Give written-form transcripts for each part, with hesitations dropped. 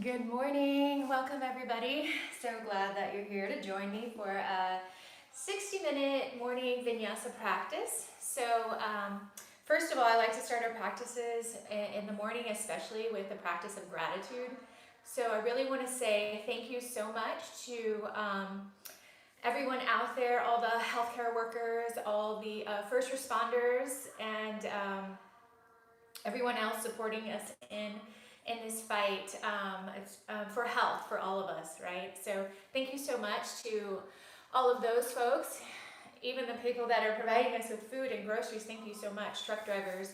Good morning. Welcome, everybody. So glad that you're here to join me for a 60-minute morning vinyasa practice. So first of all, I like to start our practices in the morning, especially with the practice of gratitude. So I really want to say thank you so much to everyone out there, all the healthcare workers, all the first responders, and everyone else supporting us in this fight for health for all of us, right? So thank you so much to all of those folks, even the people that are providing us with food and groceries. Thank you so much, truck drivers,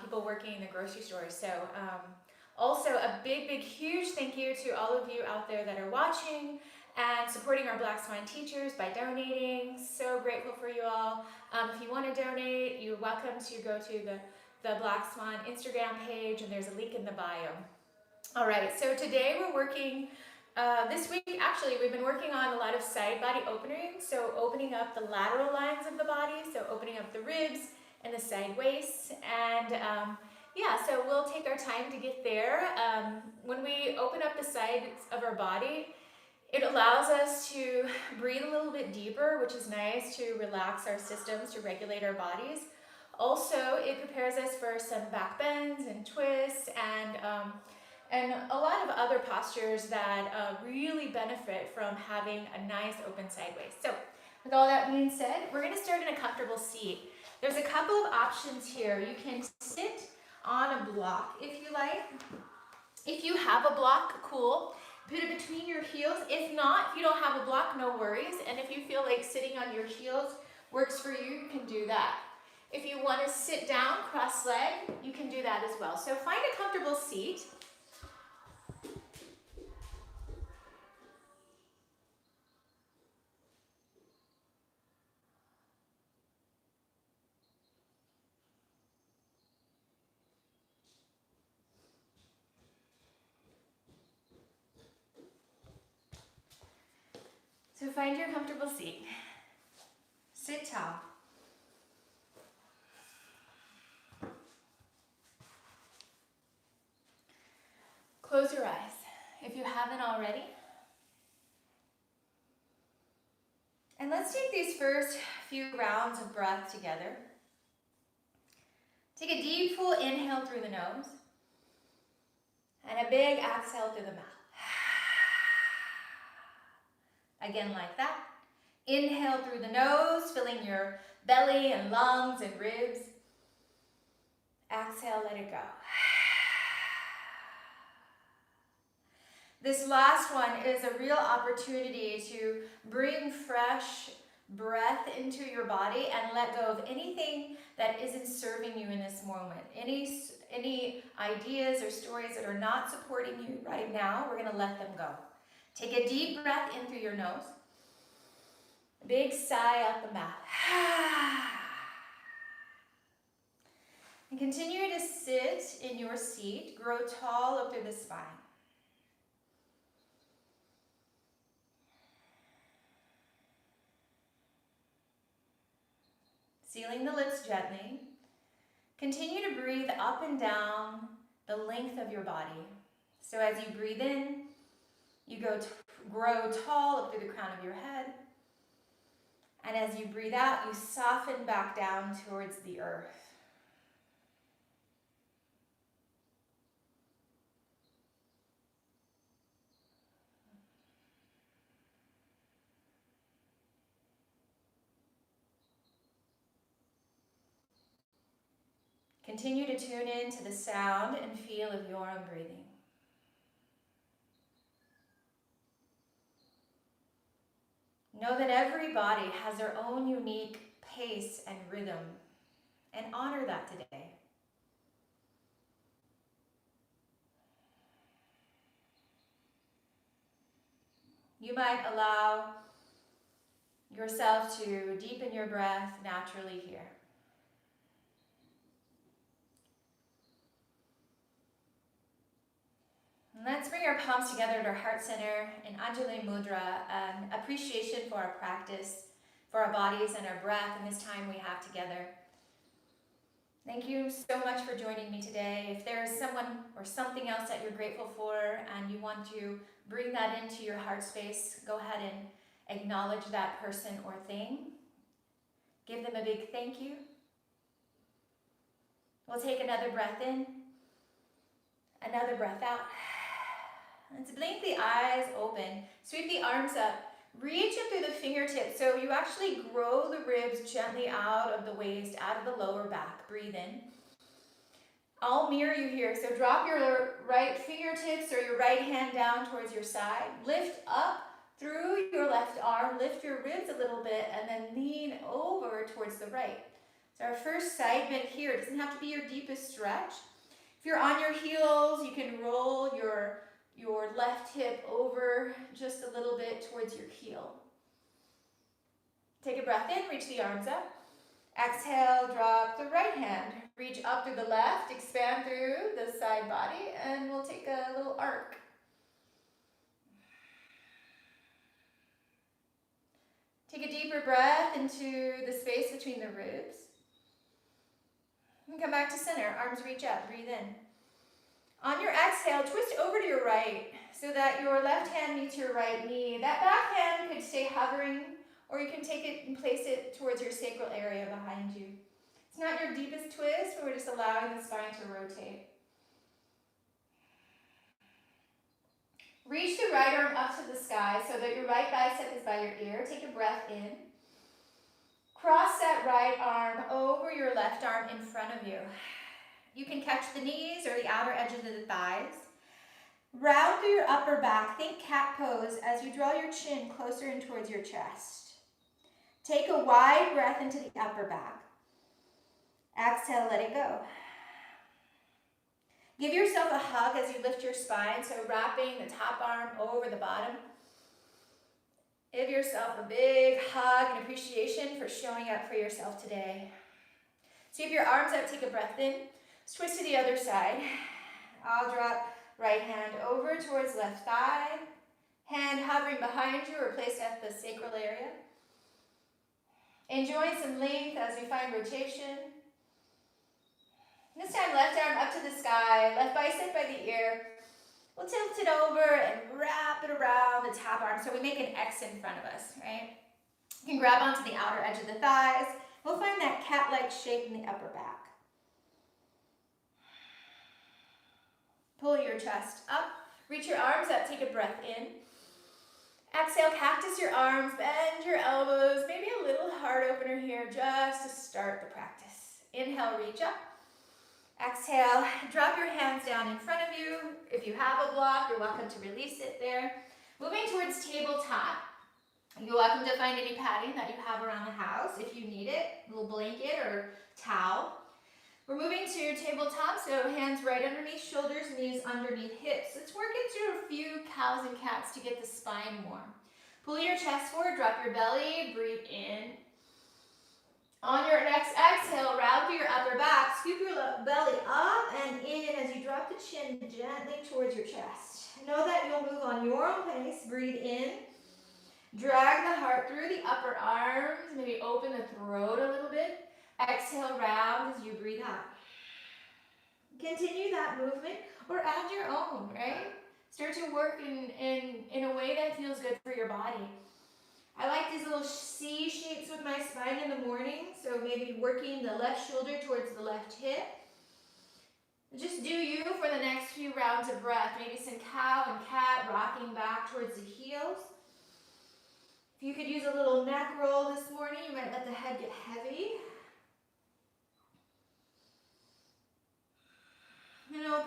people working in the grocery stores. So also a big, huge thank you to all of you out there that are watching and supporting our Black Swan teachers by donating. So grateful for you all. If you want to donate, you're welcome to go to the Black Swan Instagram page, and there's a link in the bio. All right, so today we're working, this week actually we've been working on a lot of side body opening, so opening up the lateral lines of the body, so opening up the ribs and the side waist, and yeah, so we'll take our time to get there. When we open up the sides of our body, it allows us to breathe a little bit deeper, which is nice to relax our systems, to regulate our bodies. Also, it prepares us for some back bends and twists, and a lot of other postures that really benefit from having a nice open sideways. So with all that being said, we're going to start in a comfortable seat. There's a couple of options here. You can sit on a block if you like. If you have a block, cool. Put it between your heels. If not, if you don't have a block, no worries. And if you feel like sitting on your heels works for you, you can do that. If you want to sit down, cross-legged, you can do that as well. So find a comfortable seat. So find your comfortable seat. Sit tall. Close your eyes if you haven't already. And let's take these first few rounds of breath together. Take a deep, full inhale through the nose and a big exhale through the mouth. Again, like that. Inhale through the nose, filling your belly and lungs and ribs. Exhale, let it go. This last one is a real opportunity to bring fresh breath into your body and let go of anything that isn't serving you in this moment. Any ideas or stories that are not supporting you right now, we're going to let them go. Take a deep breath in through your nose. Big sigh out the mouth. And continue to sit in your seat. Grow tall up through the spine. Sealing the lips gently. Continue to breathe up and down the length of your body. So as you breathe in, you grow tall up through the crown of your head. And as you breathe out, you soften back down towards the earth. Continue to tune in to the sound and feel of your own breathing. Know that every body has their own unique pace and rhythm, and honor that today. You might allow yourself to deepen your breath naturally here. Let's bring our palms together at our heart center in Anjali Mudra, an appreciation for our practice, for our bodies and our breath and this time we have together. Thank you so much for joining me today. If there is someone or something else that you're grateful for and you want to bring that into your heart space, go ahead and acknowledge that person or thing. Give them a big thank you. We'll take another breath in, another breath out. Let's blink the eyes open. Sweep the arms up. Reach up through the fingertips so you actually grow the ribs gently out of the waist, out of the lower back. Breathe in. I'll mirror you here. So drop your right fingertips or your right hand down towards your side. Lift up through your left arm. Lift your ribs a little bit and then lean over towards the right. So our first side bend here. It doesn't have to be your deepest stretch. If you're on your heels, you can roll your left hip over just a little bit towards your heel. Take a breath in, reach the arms up. Exhale, drop the right hand. Reach up through the left, expand through the side body, and we'll take a little arc. Take a deeper breath into the space between the ribs. And come back to center, arms reach up, breathe in. On your exhale, twist over to your right so that your left hand meets your right knee. That back hand could stay hovering, or you can take it and place it towards your sacral area behind you. It's not your deepest twist, but we're just allowing the spine to rotate. Reach the right arm up to the sky so that your right bicep is by your ear. Take a breath in. Cross that right arm over your left arm in front of you. You can catch the knees or the outer edges of the thighs. Round through your upper back. Think cat pose as you draw your chin closer in towards your chest. Take a wide breath into the upper back. Exhale, let it go. Give yourself a hug as you lift your spine, so wrapping the top arm over the bottom. Give yourself a big hug and appreciation for showing up for yourself today. Sweep your arms out, take a breath in. Switch to the other side. I'll drop right hand over towards left thigh. Hand hovering behind you or placed at the sacral area. Enjoying some length as we find rotation. This time, left arm up to the sky, left bicep by the ear. We'll tilt it over and wrap it around the top arm so we make an X in front of us, right? You can grab onto the outer edge of the thighs. We'll find that cat-like shape in the upper back. Pull your chest up. Reach your arms up, take a breath in. Exhale, cactus your arms, bend your elbows. Maybe a little heart opener here just to start the practice. Inhale, reach up. Exhale, drop your hands down in front of you. If you have a block, you're welcome to release it there. Moving towards tabletop. You're welcome to find any padding that you have around the house if you need it, a little blanket or towel. We're moving to tabletop, so hands right underneath shoulders, knees underneath hips. Let's work into a few cows and cats to get the spine warm. Pull your chest forward, drop your belly, breathe in. On your next exhale, round through your upper back, scoop your belly up and in as you drop the chin gently towards your chest. Know that you'll move on your own pace. Breathe in. Drag the heart through the upper arms. Maybe open the throat a little bit. Exhale, round as you breathe out. Continue that movement or add your own, right? Start to work in a way that feels good for your body. I like these little C shapes with my spine in the morning, so maybe working the left shoulder towards the left hip. Just do you for the next few rounds of breath. Maybe some cow and cat rocking back towards the heels. If you could use a little neck roll this morning, you might let the head get heavy.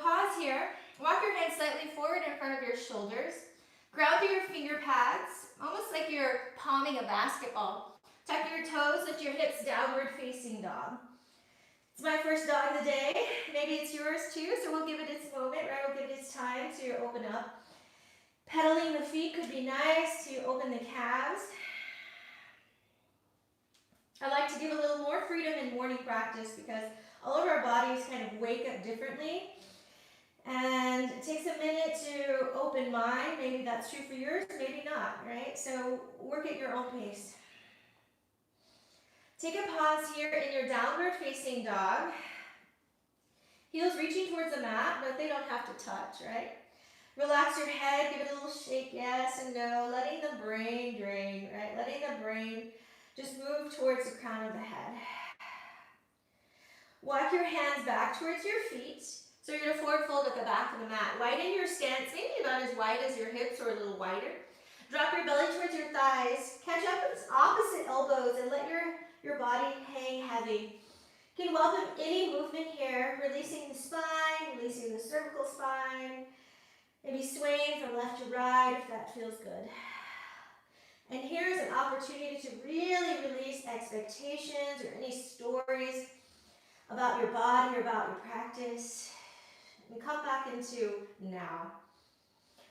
Pause here. Walk your hands slightly forward in front of your shoulders. Ground through your finger pads, almost like you're palming a basketball. Tuck your toes, lift your hips, downward facing dog. It's my first dog of the day. Maybe it's yours too, so we'll give it its moment, right? We'll give it its time to open up. Pedaling the feet could be nice to open the calves. I like to give a little more freedom in morning practice because all of our bodies kind of wake up differently. And it takes a minute to open mind. Maybe that's true for yours, maybe not, right? So work at your own pace. Take a pause here in your downward facing dog. Heels reaching towards the mat, but they don't have to touch, right? Relax your head, give it a little shake, yes and no. Letting the brain drain, right? Letting the brain just move towards the crown of the head. Walk your hands back towards your feet. So you're going to forward fold at the back of the mat. Widen your stance, maybe about as wide as your hips or a little wider. Drop your belly towards your thighs. Catch up with opposite elbows and let your body hang heavy. You can welcome any movement here, releasing the spine, releasing the cervical spine. Maybe swaying from left to right if that feels good. And here's an opportunity to really release expectations or any stories about your body or about your practice. And come back into now.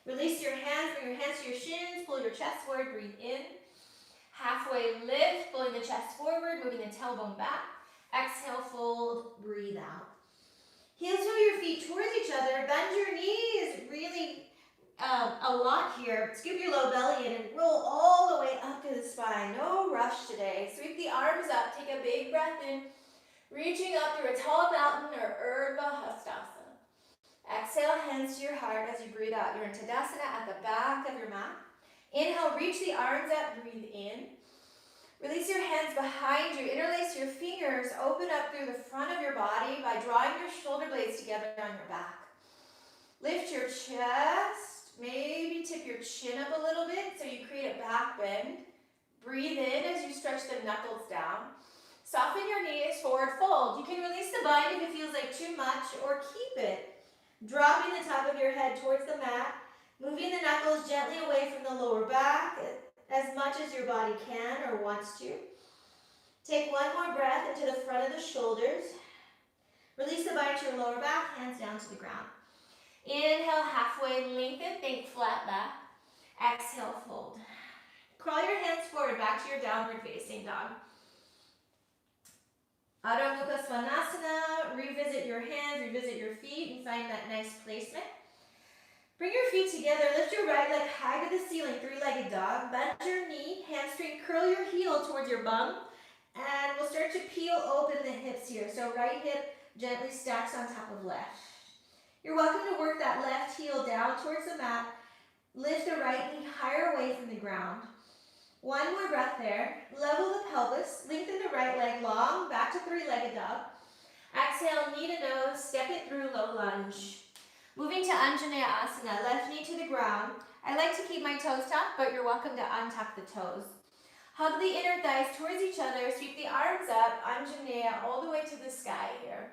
Release your hands, bring your hands to your shins, pull your chest forward, breathe in. Halfway lift, pulling the chest forward, moving the tailbone back. Exhale, fold, breathe out. Heels to your feet towards each other. Bend your knees really a lot here. Scoop your low belly in and roll all the way up to the spine. No rush today. Sweep the arms up. Take a big breath in. Reaching up through a tall mountain or Urdhva Hastasana. Exhale, hands to your heart as you breathe out. You're in Tadasana at the back of your mat. Inhale, reach the arms up, breathe in. Release your hands behind you. Interlace your fingers. Open up through the front of your body by drawing your shoulder blades together on your back. Lift your chest. Maybe your chin up a little bit so you create a back bend. Breathe in as you stretch the knuckles down. Soften your knees, forward fold. You can release the bind if it feels like too much, or keep it. Dropping the top of your head towards the mat, moving the knuckles gently away from the lower back as much as your body can or wants to. Take one more breath into the front of the shoulders. Release the bind to your lower back, hands down to the ground. Inhale, halfway lengthen, think flat back. Exhale, fold. Crawl your hands forward back to your downward facing dog. Adho Mukha Svanasana, revisit your hands, revisit your feet, and find that nice placement. Bring your feet together, lift your right leg high to the ceiling, three-legged dog. Bend your knee, hamstring, curl your heel towards your bum, and we'll start to peel open the hips here. So right hip gently stacks on top of left. You're welcome to work that left heel down towards the mat. Lift the right knee higher away from the ground. One more breath there. Level the pelvis. Lengthen the right leg long. Back to three-legged dog. Exhale, knee to nose. Step it through, low lunge. Moving to Anjaneya Asana. Left knee to the ground. I like to keep my toes tucked, but you're welcome to untuck the toes. Hug the inner thighs towards each other. Sweep the arms up. Anjaneya all the way to the sky here.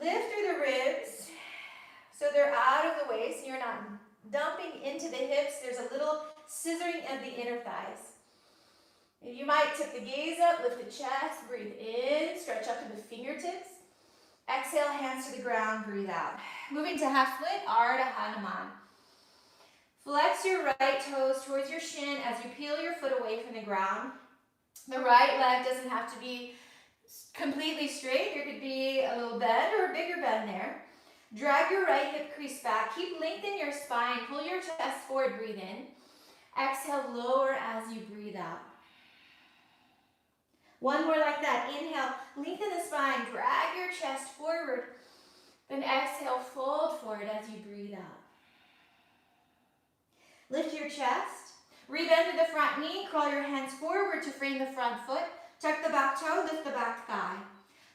Lift through the ribs so they're out of the waist and you're not dumping into the hips. There's a little scissoring of the inner thighs. You might tip the gaze up, lift the chest, breathe in, stretch up to the fingertips. Exhale, hands to the ground, breathe out. Moving to half split, Ardha Hanuman. Flex your right toes towards your shin as you peel your foot away from the ground. The right leg doesn't have to be completely straight. There could be a little bend or a bigger bend there. Drag your right hip crease back. Keep lengthening your spine. Pull your chest forward, breathe in. Exhale, lower as you breathe out. One more like that. Inhale, lengthen the spine. Drag your chest forward. Then exhale, fold forward as you breathe out. Lift your chest. Rebend to the front knee. Crawl your hands forward to frame the front foot. Tuck the back toe, lift the back thigh.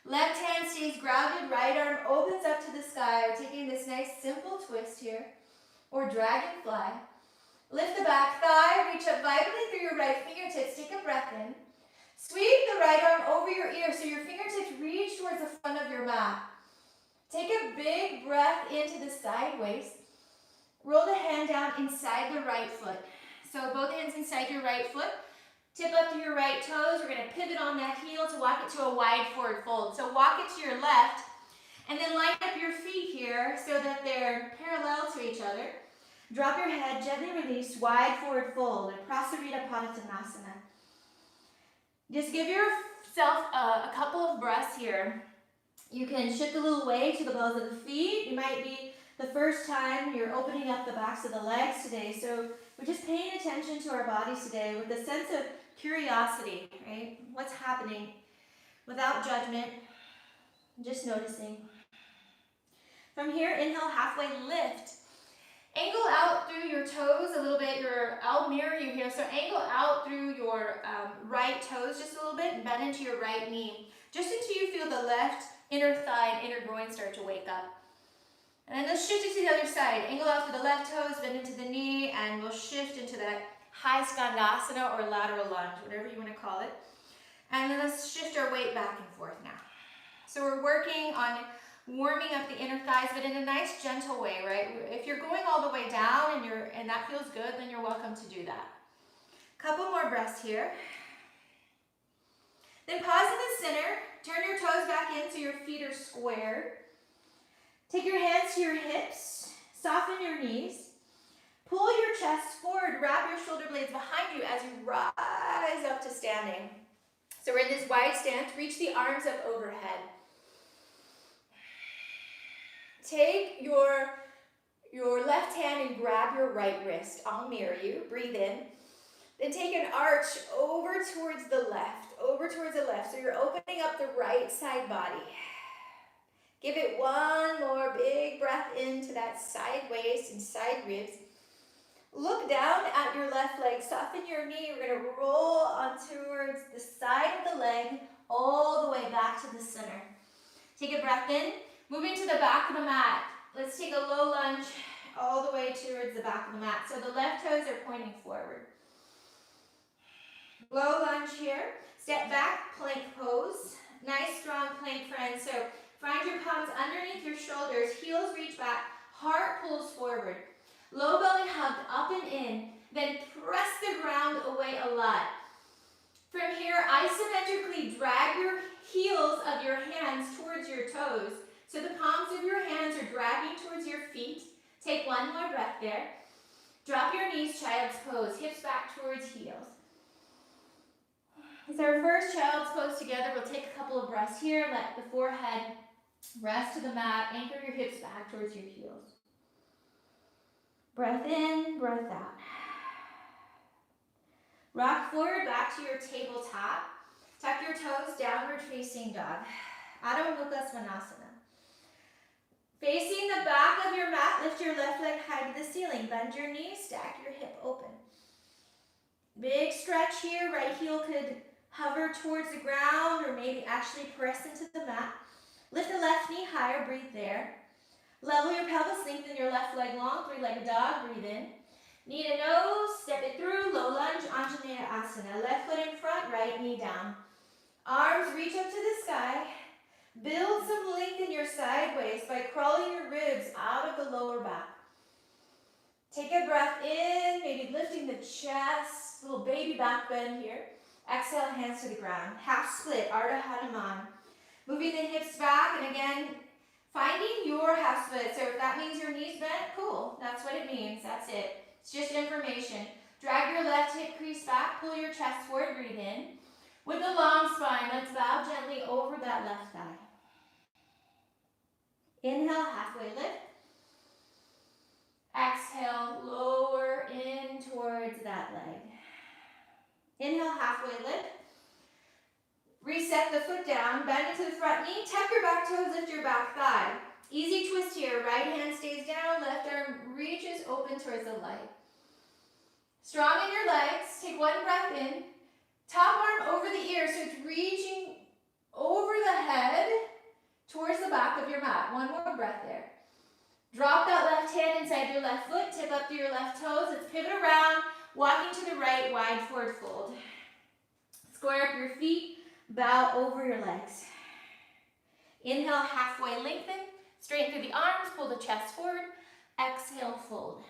Left hand stays grounded, right arm opens up to the sky. We're taking this nice simple twist here, or dragonfly. Lift the back thigh, reach up vibrantly through your right fingertips. Take a breath in. Sweep the right arm over your ear so your fingertips reach towards the front of your mat. Take a big breath into the side waist. Roll the hand down inside the right foot. So both hands inside your right foot. Tip up to your right toes. We're going to pivot on that heel to walk it to a wide forward fold. So walk it to your left and then line up your feet here so that they're parallel to each other. Drop your head, gently release, wide forward fold, and Prasarita Padottanasana. Just give yourself a couple of breaths here. You can shift a little weight to the balls of the feet. It might be the first time you're opening up the backs of the legs today. So we're just paying attention to our bodies today with a sense of curiosity, right? What's happening without judgment, just noticing. From here, inhale, halfway lift. Angle out through your toes a little bit. I'll mirror you here. So angle out through your right toes just a little bit and bend into your right knee. Just until you feel the left inner thigh and inner groin start to wake up. And then let's shift it to the other side. Angle out through the left toes, bend into the knee, and we'll shift into that high skandasana or lateral lunge, whatever you want to call it. And then let's shift our weight back and forth now. So we're working on warming up the inner thighs, but in a nice gentle way, right? If you're going all the way down and that feels good, then you're welcome to do that. Couple more breaths here. Then pause in the center. Turn your toes back in so your feet are squared. Take your hands to your hips. Soften your knees. Pull your chest forward. Wrap your shoulder blades behind you as you rise up to standing. So we're in this wide stance. Reach the arms up overhead. Take your left hand and grab your right wrist. I'll mirror you. Breathe in. Then take an arch over towards the left. So you're opening up the right side body. Give it one more big breath into that side waist and side ribs. Look down at your left leg. Soften your knee. We're going to roll on towards the side of the leg all the way back to the center. Take a breath in. Moving to the back of the mat. Let's take a low lunge all the way towards the back of the mat. So the left toes are pointing forward. Low lunge here. Step back, plank pose. Nice strong plank, friends. So find your palms underneath your shoulders. Heels reach back. Heart pulls forward. Low belly hugged up and in. Then press the ground away a lot. From here, isometrically drag your heels of your hands towards your toes. So the palms of your hands are dragging towards your feet. Take one more breath there. Drop your knees, child's pose. Hips back towards heels. It's our first child's pose together. We'll take a couple of breaths here. Let the forehead rest to the mat. Anchor your hips back towards your heels. Breath in, breath out. Rock forward back to your tabletop. Tuck your toes, downward facing dog. Adho Mukha Svanasana. Facing the back of your mat, lift your left leg high to the ceiling. Bend your knees, stack your hip open. Big stretch here. Right heel could hover towards the ground or maybe actually press into the mat. Lift the left knee higher, breathe there. Level your pelvis, lengthen your left leg long, three-legged dog, breathe in. Knee to nose, step it through, low lunge, Anjaneya Asana. Left foot in front, right knee down. Arms reach up to the sky. Build some length in your sideways by crawling your ribs out of the lower back. Take a breath in, maybe lifting the chest, little baby back bend here. Exhale, hands to the ground. Half split, Ardha Hanuman. Moving the hips back, and again, finding your half split. So if that means your knees bent, cool. That's what it means. That's it. It's just information. Drag your left hip crease back. Pull your chest forward. Breathe in. With the long spine, let's bow gently over that left thigh. Inhale, halfway lift. Exhale, lower in towards that leg. Inhale, halfway lift. Reset the foot down, bend into the front knee, tuck your back toes, lift your back thigh. Easy twist here, right hand stays down, left arm reaches open towards the light. Strong in your legs, take one breath in. Top arm over the ear, so it's reaching over the head towards the back of your mat. One more breath there. Drop that left hand inside your left foot, tip up to your left toes. Let's pivot around, walking to the right, wide forward fold. Square up your feet, bow over your legs. Inhale, halfway lengthen. Straighten through the arms, pull the chest forward. Exhale, fold.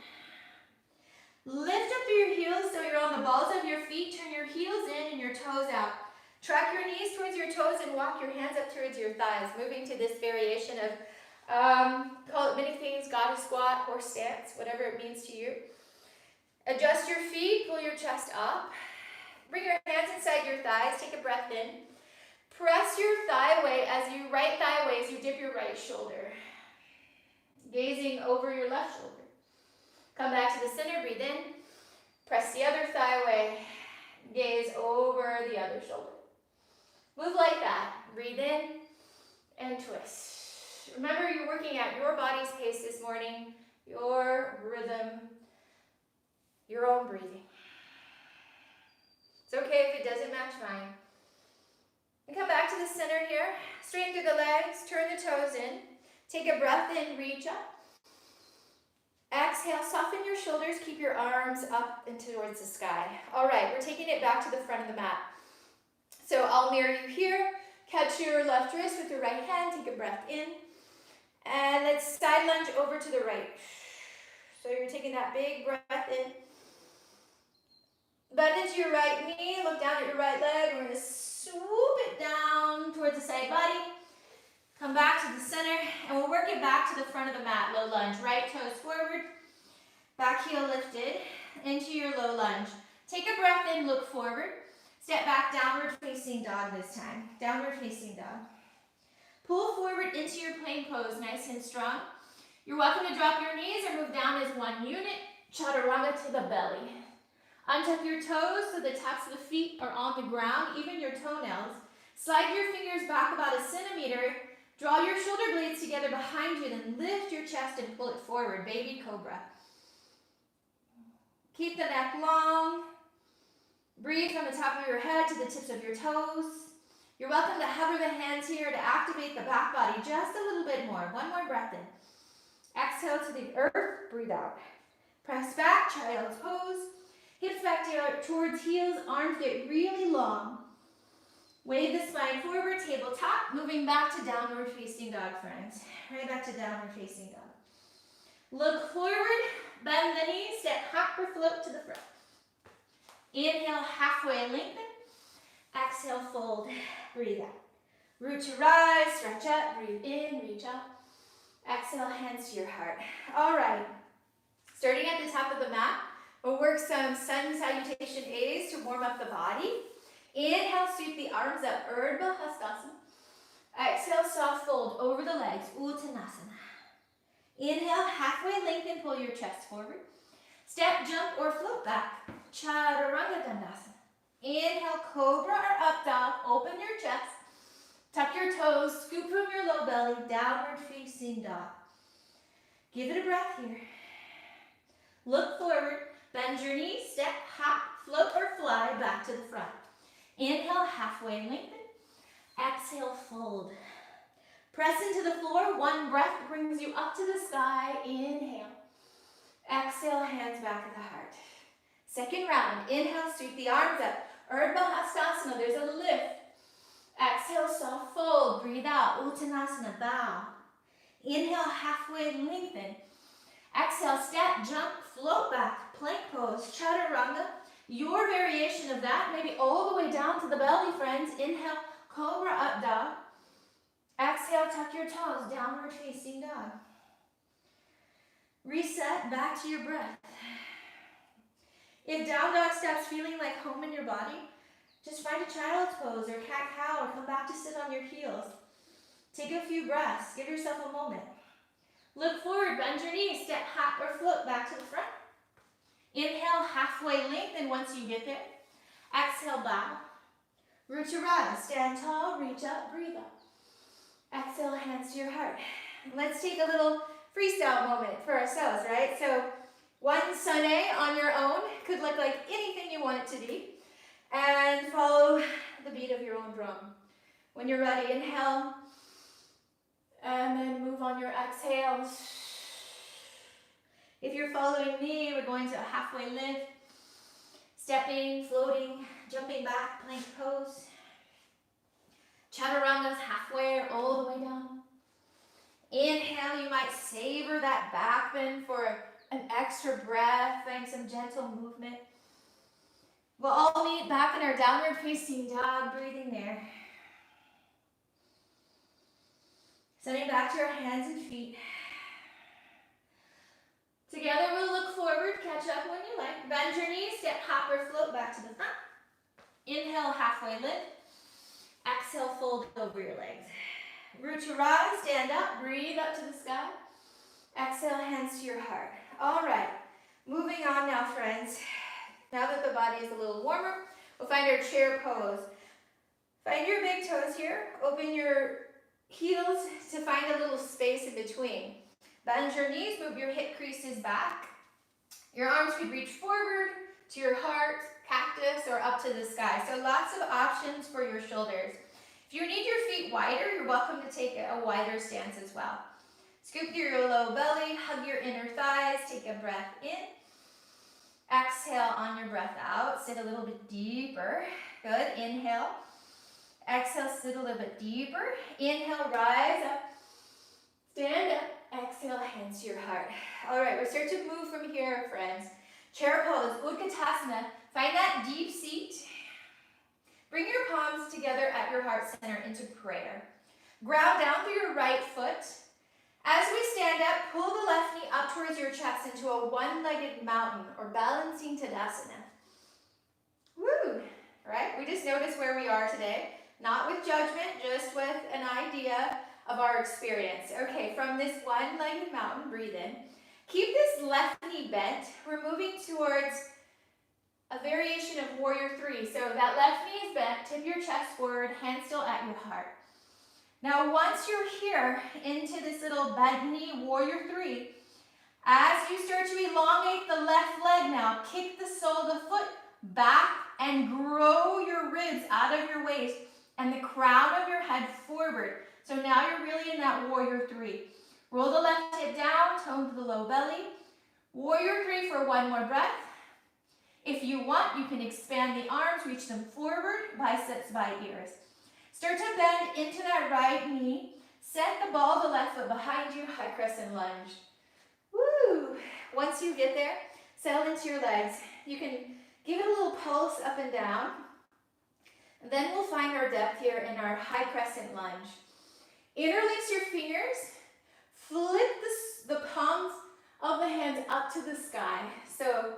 Lift up through your heels so you're on the balls of your feet. Turn your heels in and your toes out. Track your knees towards your toes and walk your hands up towards your thighs. Moving to this variation of, call it many things, goddess squat, horse stance, whatever it means to you. Adjust your feet, pull your chest up. Bring your hands inside your thighs, take a breath in. Press your thigh away as you right thigh away as you dip your right shoulder. Gazing over your left shoulder. Come back to the center, breathe in. Press the other thigh away. Gaze over the other shoulder. Move like that. Breathe in and twist. Remember, you're working at your body's pace this morning, your rhythm, your own breathing. It's okay if it doesn't match mine. And come back to the center here. Straighten through the legs, turn the toes in. Take a breath in, reach up. Exhale, soften your shoulders, keep your arms up and towards the sky. All right, we're taking it back to the front of the mat. So I'll mirror you here. Catch your left wrist with your right hand, take a breath in. And let's side lunge over to the right. So you're taking that big breath in. Bend into your right knee, look down at your right leg. We're going to swoop it down towards the side body. Come back to the center, and we'll work it back to the front of the mat. Low lunge, right toes forward, back heel lifted into your low lunge. Take a breath in, look forward. Step back, downward facing dog this time. Downward facing dog. Pull forward into your plank pose, nice and strong. You're welcome to drop your knees or move down as one unit. Chaturanga to the belly. Untuck your toes so the tops of the feet are on the ground, even your toenails. Slide your fingers back about 1 centimeter. Draw your shoulder blades together behind you, then lift your chest and pull it forward, baby cobra. Keep the neck long. Breathe from the top of your head to the tips of your toes. You're welcome to hover the hands here to activate the back body just a little bit more. One more breath in. Exhale to the earth, breathe out. Press back, child's pose. Hips back towards heels, arms get really long. Wave the spine forward, tabletop, moving back to downward facing dog, friends. Right back to downward facing dog. Look forward, bend the knees, step hop or float to the front. Inhale, halfway lengthen. Exhale, fold, breathe out. Root to rise, stretch up, breathe in, reach up. Exhale, hands to your heart. All right, starting at the top of the mat, we'll work some sun salutation A's to warm up the body. Inhale, sweep the arms up, Urdhva Hastasana. Exhale, soft fold over the legs, Uttanasana. Inhale, halfway lengthen, pull your chest forward. Step, jump, or float back, Chaturanga Dandasana. Inhale, cobra or up dog, open your chest. Tuck your toes, scoop from your low belly, downward facing dog. Give it a breath here. Look forward, bend your knees, step, hop, float, or fly back to the front. Inhale, halfway lengthen. Exhale, fold. Press into the floor. One breath brings you up to the sky. Inhale. Exhale, hands back at the heart. Second round. Inhale, sweep the arms up. Urdhva Hastasana. There's a lift. Exhale, soft fold. Breathe out. Uttanasana, bow. Inhale, halfway lengthen. Exhale, step, jump, float back. Plank pose, chaturanga. Your variation of that, maybe all the way down to the belly, friends. Inhale, cobra up dog. Exhale, tuck your toes, downward facing dog. Reset, back to your breath. If down dog stops feeling like home in your body, just find a child's pose or cat-cow or come back to sit on your heels. Take a few breaths, give yourself a moment. Look forward, bend your knees, step, hop, or float back to the front. Inhale, halfway lengthen once you get there. Exhale, bow. Root to rise, stand tall, reach up, breathe up. Exhale, hands to your heart. Let's take a little freestyle moment for ourselves, right? So one sunny on your own could look like anything you want it to be. And follow the beat of your own drum. When you're ready, inhale. And then move on your exhales. If you're following me, we're going to a halfway lift. Stepping, floating, jumping back, plank pose. Chaturangas halfway or all the way down. Inhale, you might savor that back bend for an extra breath, find some gentle movement. We'll all meet back in our downward facing dog, breathing there. Sending back to our hands and feet. Together we'll look forward, catch up when you like. Bend your knees, step, hop, or float back to the front. Inhale, halfway lift. Exhale, fold over your legs. Root to rise, stand up, breathe up to the sky. Exhale, hands to your heart. All right, moving on now, friends. Now that the body is a little warmer, we'll find our chair pose. Find your big toes here. Open your heels to find a little space in between. Bend your knees, move your hip creases back. Your arms could reach forward to your heart, cactus, or up to the sky. So lots of options for your shoulders. If you need your feet wider, you're welcome to take a wider stance as well. Scoop through your low belly, hug your inner thighs, take a breath in. Exhale on your breath out, sit a little bit deeper. Good, inhale. Exhale, sit a little bit deeper. Inhale, rise up. Stand up. Exhale, hands to your heart. All right, we'll start to move from here, friends. Chair pose, Utkatasana. Find that deep seat. Bring your palms together at your heart center into prayer. Ground down through your right foot. As we stand up, pull the left knee up towards your chest into a one-legged mountain or balancing Tadasana. Woo! Right? We just notice where we are today. Not with judgment, just with an idea of our experience. Okay, from this one-legged mountain, breathe in. Keep this left knee bent. We're moving towards a variation of warrior three. So that left knee is bent, tip your chest forward, hands still at your heart. Now once you're here into this little bent knee warrior three, as you start to elongate the left leg now, kick the sole of the foot back and grow your ribs out of your waist and the crown of your head forward. So now you're really in that warrior three. Roll the left hip down, tone to the low belly. Warrior three for one more breath. If you want, you can expand the arms, reach them forward, biceps by ears. Start to bend into that right knee. Set the ball of the left foot behind you, high crescent lunge. Woo! Once you get there, settle into your legs. You can give it a little pulse up and down. And then we'll find our depth here in our high crescent lunge. Interlace your fingers. Flip the palms of the hands up to the sky. So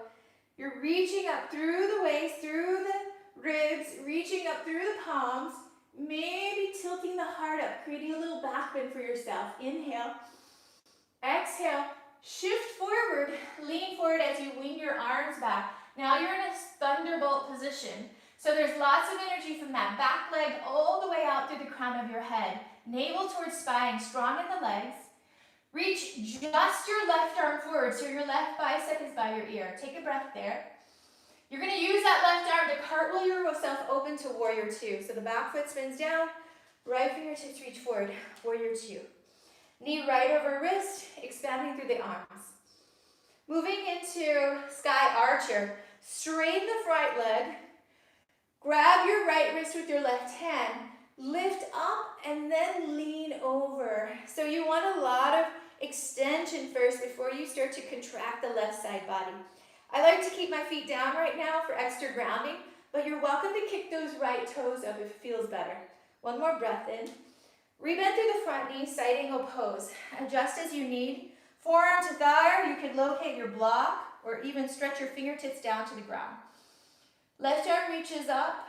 you're reaching up through the waist, through the ribs, reaching up through the palms, maybe tilting the heart up, creating a little back bend for yourself. Inhale. Exhale. Shift forward. Lean forward as you wing your arms back. Now you're in a thunderbolt position. So there's lots of energy from that back leg all the way out through the crown of your head. Navel towards spine, strong in the legs. Reach just your left arm forward, so your left bicep is by your ear. Take a breath there. You're going to use that left arm to cartwheel yourself open to warrior two. So the back foot spins down, right fingertips reach forward, warrior two. Knee right over wrist, expanding through the arms. Moving into sky archer. Straighten the right leg. Grab your right wrist with your left hand. Lift up and then lean over. So you want a lot of extension first before you start to contract the left side body. I like to keep my feet down right now for extra grounding, but you're welcome to kick those right toes up if it feels better. One more breath in. Rebend through the front knee, side angle pose. Adjust as you need. Forearm to thigh, you can locate your block or even stretch your fingertips down to the ground. Left arm reaches up.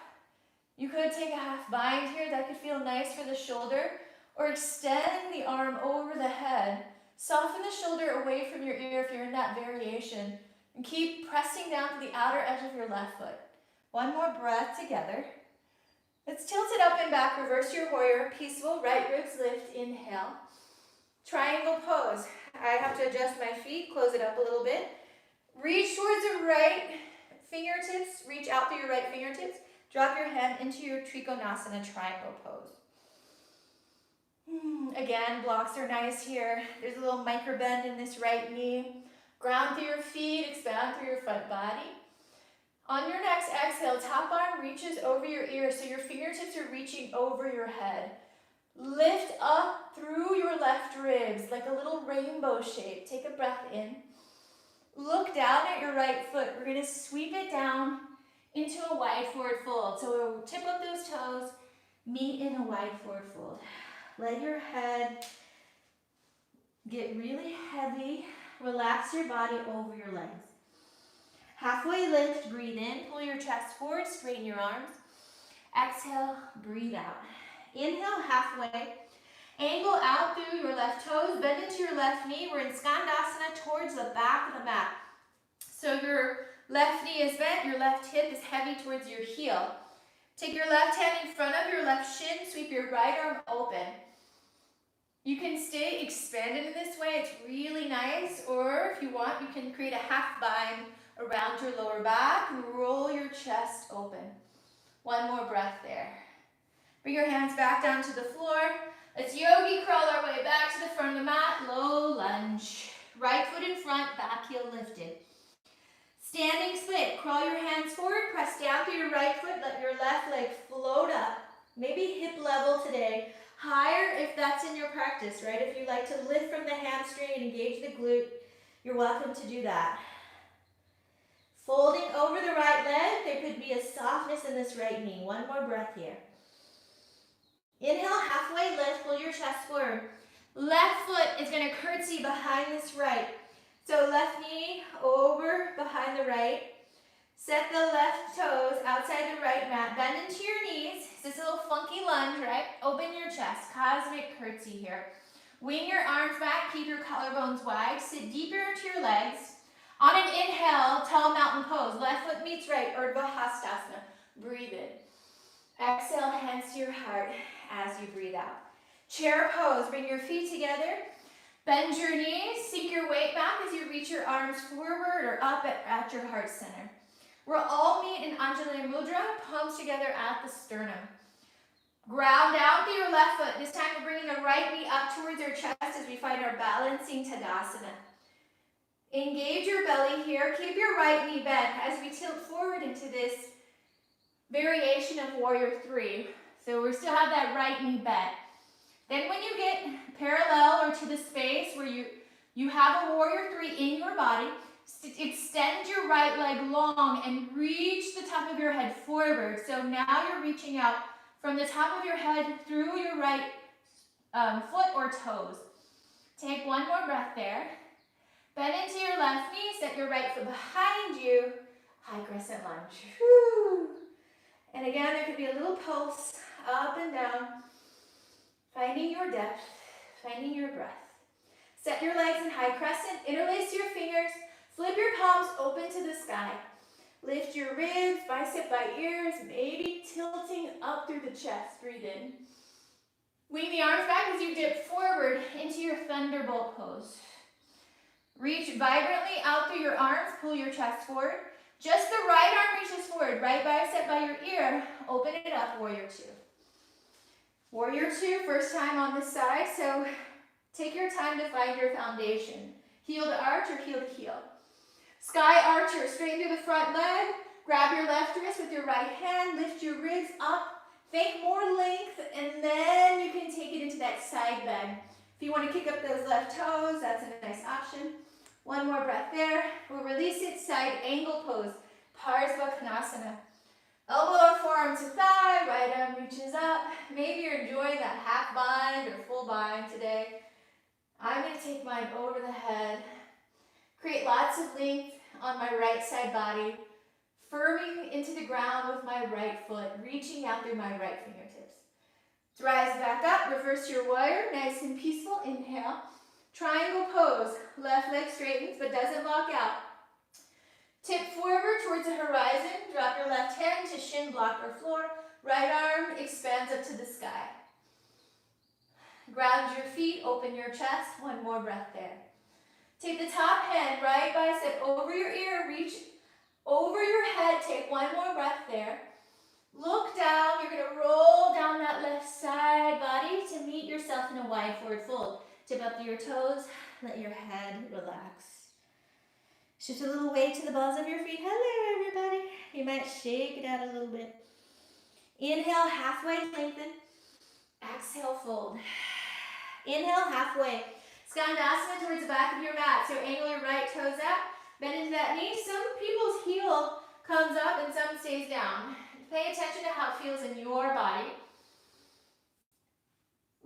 You could take a half bind here. That could feel nice for the shoulder. Or extend the arm over the head. Soften the shoulder away from your ear if you're in that variation. And keep pressing down to the outer edge of your left foot. One more breath together. Let's tilt it up and back. Reverse your warrior. Peaceful. Right ribs lift. Inhale. Triangle pose. I have to adjust my feet. Close it up a little bit. Reach towards the right fingertips. Reach out through your right fingertips. Drop your hand into your Trikonasana triangle pose. Again, blocks are nice here. There's a little micro bend in this right knee. Ground through your feet, expand through your front body. On your next exhale, top arm reaches over your ear, so your fingertips are reaching over your head. Lift up through your left ribs like a little rainbow shape. Take a breath in. Look down at your right foot. We're going to sweep it down into a wide forward fold. So we'll tip up those toes, meet in a wide forward fold. Let your head get really heavy. Relax your body over your legs. Halfway lift, breathe in, pull your chest forward, straighten your arms. Exhale, breathe out. Inhale, halfway. Angle out through your left toes, bend into your left knee. We're in Skandasana towards the back of the mat. So your left knee is bent, your left hip is heavy towards your heel. Take your left hand in front of your left shin, sweep your right arm open. You can stay expanded in this way, it's really nice, or if you want, you can create a half bind around your lower back, roll your chest open. One more breath there. Bring your hands back down to the floor. Let's yogi crawl our way back to the front of the mat, low lunge. Right foot in front, back heel lifted. Standing split, crawl your hands forward, press down through your right foot, let your left leg float up. Maybe hip level today. Higher if that's in your practice, right? If you like to lift from the hamstring and engage the glute, you're welcome to do that. Folding over the right leg, there could be a softness in this right knee. One more breath here. Inhale, halfway lift, pull your chest forward. Left foot is going to curtsy behind this right. So left knee over behind the right. Set the left toes outside the right mat. Bend into your knees. It's this little funky lunge, right? Open your chest. Cosmic curtsy here. Wing your arms back. Keep your collarbones wide. Sit deeper into your legs. On an inhale, tall mountain pose. Left foot meets right, Urdhva Hastasana. Breathe in. Exhale, hands to your heart as you breathe out. Chair pose. Bring your feet together. Bend your knees. Sink your weight back as you reach your arms forward or up at your heart center. We'll all meet in Anjali Mudra, palms together at the sternum. Ground out through your left foot. This time we're bringing the right knee up towards our chest as we find our balancing Tadasana. Engage your belly here. Keep your right knee bent as we tilt forward into this variation of warrior three. So we still have that right knee bent. Then when you get parallel or to the space where you have a warrior three in your body, extend your right leg long and reach the top of your head forward. So now you're reaching out from the top of your head through your right foot or toes. Take one more breath there. Bend into your left knee, set your right foot behind you. High crescent lunge. Whew. And again, there could be a little pulse up and down, finding your depth, finding your breath. Set your legs in high crescent, interlace your fingers, flip your palms open to the sky. Lift your ribs, bicep by ears, maybe tilting up through the chest. Breathe in. Wing the arms back as you dip forward into your thunderbolt pose. Reach vibrantly out through your arms, pull your chest forward. Just the right arm reaches forward, right bicep by your ear. Open it up, warrior two. Warrior two, first time on this side, so take your time to find your foundation. Heel to arch or heel to heel. Sky archer, straighten through the front leg. Grab your left wrist with your right hand, lift your ribs up. Think more length, and then you can take it into that side bend. If you want to kick up those left toes, that's a nice option. One more breath there. We'll release it, side angle pose, Parsvakonasana. Elbow or forearm to thigh, right arm reaches up. Maybe you're enjoying that half bind or full bind today. I'm going to take mine over the head. Create lots of length on my right side body. Firming into the ground with my right foot, reaching out through my right fingertips. Rise back up, reverse your warrior, nice and peaceful. Inhale. Triangle pose, left leg straightens but doesn't lock out. Tip forward towards the horizon, drop your left hand to shin block or floor. Right arm expands up to the sky. Ground your feet, open your chest, one more breath there. Take the top hand, right bicep over your ear, reach over your head, take one more breath there. Look down, you're gonna roll down that left side body to meet yourself in a wide forward fold. Tip up through your toes, let your head relax. Shift a little weight to the balls of your feet. Hello, everybody. You might shake it out a little bit. Inhale, halfway lengthen. Exhale, fold. Inhale, halfway. Skandasana towards the back of your mat. So angle your right toes out. Bend into that knee. Some people's heel comes up and some stays down. Pay attention to how it feels in your body.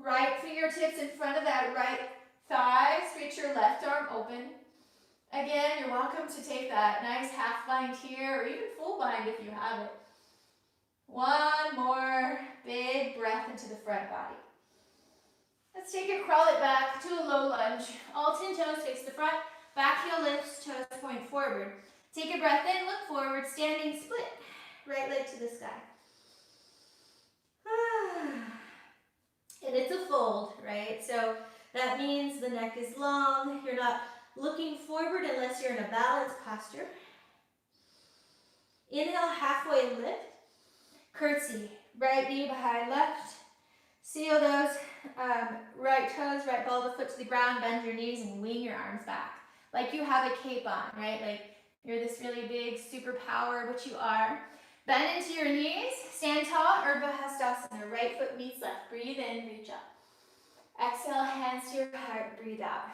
Right fingertips in front of that right thigh. Stretch your left arm open. Again, you're welcome to take that nice half bind here or even full bind if you have it. One more big breath into the front body. Let's take it, crawl it back to a low lunge. All 10 toes face the front. Back heel lifts, toes point forward. Take a breath in, look forward, standing split. Right leg to the sky. And it's a fold, right? So that means the neck is long. You're not looking forward unless you're in a balanced posture. Inhale, halfway lift. Curtsy, right knee behind left. Seal those right toes, right ball of the foot to the ground. Bend your knees and wing your arms back. Like you have a cape on, right? Like you're this really big superpower, which you are. Bend into your knees, stand tall, Urdhva Hastasana. Right foot meets left. Breathe in, reach up. Exhale, hands to your heart, breathe out.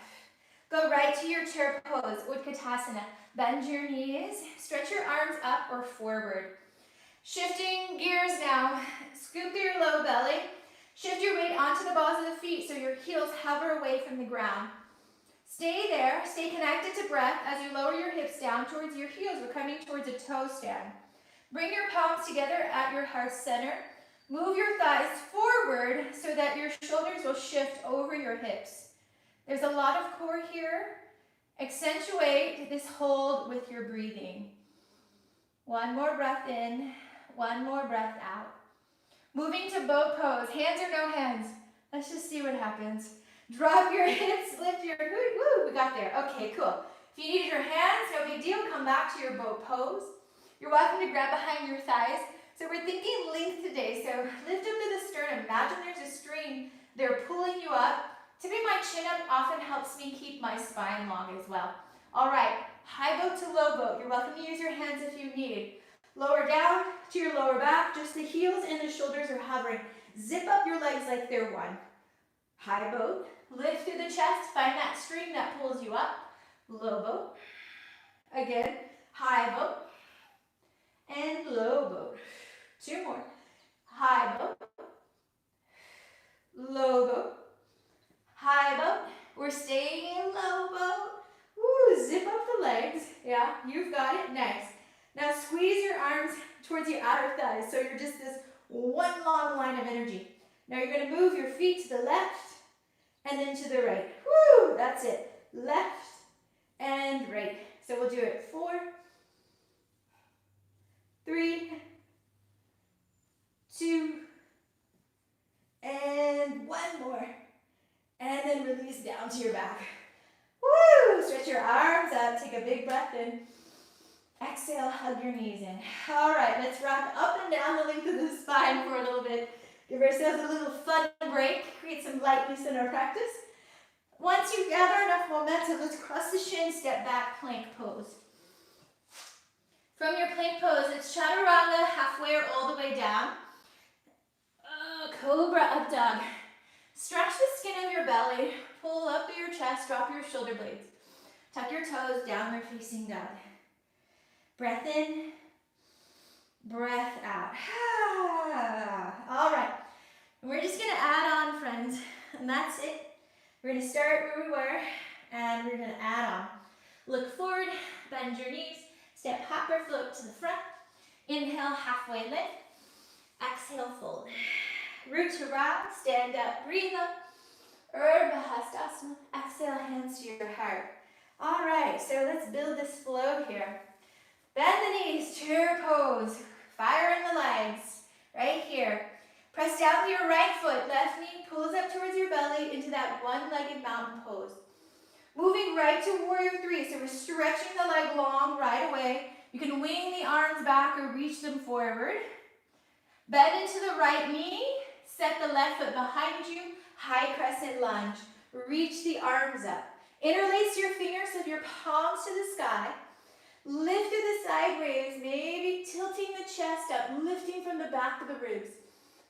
Go right to your chair pose, Utkatasana. Bend your knees, stretch your arms up or forward. Shifting gears now, scoop through your low belly. Shift your weight onto the balls of the feet so your heels hover away from the ground. Stay there, stay connected to breath as you lower your hips down towards your heels. We're coming towards a toe stand. Bring your palms together at your heart center. Move your thighs forward so that your shoulders will shift over your hips. There's a lot of core here. Accentuate this hold with your breathing. One more breath in, one more breath out. Moving to boat pose, hands or no hands. Let's just see what happens. Drop your hips, lift your, woo, we got there. Okay, cool. If you needed your hands, no big deal, come back to your boat pose. You're welcome to grab behind your thighs. So we're thinking length today, so lift up to the sternum. Imagine there's a string, they're pulling you up. Tipping my chin up often helps me keep my spine long as well. All right, high boat to low boat. You're welcome to use your hands if you need. Lower down to your lower back. Just the heels and the shoulders are hovering. Zip up your legs like they're one. High boat. Lift through the chest. Find that string that pulls you up. Low boat. Again, high boat. And low boat. Two more. High boat. Low boat. High boat. We're staying in low boat. Woo, zip up the legs. Yeah, you've got it. Nice. Now squeeze your arms towards your outer thighs so you're just this one long line of energy. Now you're going to move your feet to the left and then to the right. Woo, that's it. Left and right. So we'll do it 4, 3, 2, and one more. And then release down to your back. Woo! Stretch your arms up. Take a big breath in. Exhale, hug your knees in. All right, let's rock up and down the length of the spine for a little bit. Give ourselves a little fun break. Create some lightness in our practice. Once you gather enough momentum, let's cross the shin, step back, plank pose. From your plank pose, it's chaturanga, halfway or all the way down. Cobra up dog. Stretch the skin of your belly, pull up through your chest, drop your shoulder blades. Tuck your toes, downward facing dog. Breath in, breath out. All right, and we're just gonna add on, friends, and that's it. We're gonna start where we were, and we're gonna add on. Look forward, bend your knees, step hop or float to the front. Inhale, halfway lift. Exhale, fold. Root to rock, stand up, breathe up. Urdhva Hastasana. Exhale, hands to your heart. All right, so let's build this flow here. Bend the knees, chair pose. Fire in the legs, right here. Press down with your right foot. Left knee pulls up towards your belly into that one-legged mountain pose. Moving right to warrior 3. So we're stretching the leg long right away. You can wing the arms back or reach them forward. Bend into the right knee. Set the left foot behind you. High crescent lunge. Reach the arms up. Interlace your fingers with your palms to the sky. Lift through the side waves, maybe tilting the chest up, lifting from the back of the ribs.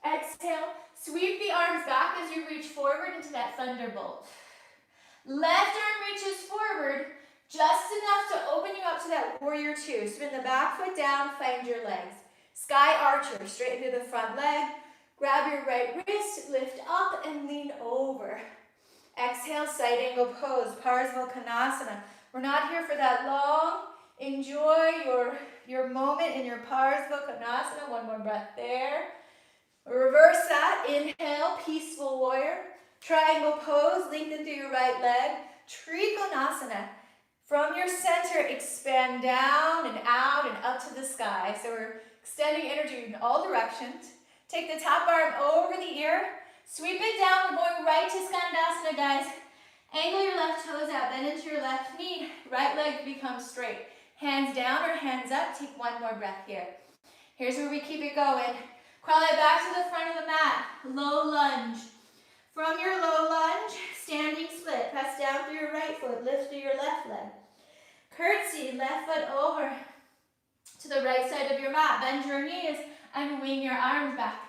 Exhale, sweep the arms back as you reach forward into that thunderbolt. Left arm reaches forward, just enough to open you up to that warrior 2. Spin the back foot down, find your legs. Sky archer, straighten through the front leg. Grab your right wrist, lift up and lean over. Exhale, side angle pose, Parsvakonasana. We're not here for that long. Enjoy your moment in your Parsvakonasana. One more breath there. Reverse that. Inhale, peaceful warrior. Triangle pose, lengthen through your right leg. Trikonasana. From your center, expand down and out and up to the sky. So we're extending energy in all directions. Take the top arm over the ear. Sweep it down. We're going right to Skandasana, guys. Angle your left toes out. Bend into your left knee. Right leg becomes straight. Hands down or hands up. Take one more breath here. Here's where we keep it going. Crawl it back to the front of the mat. Low lunge. From your low lunge, standing split. Press down through your right foot. Lift through your left leg. Curtsy, left foot over to the right side of your mat. Bend your knees and wing your arms back.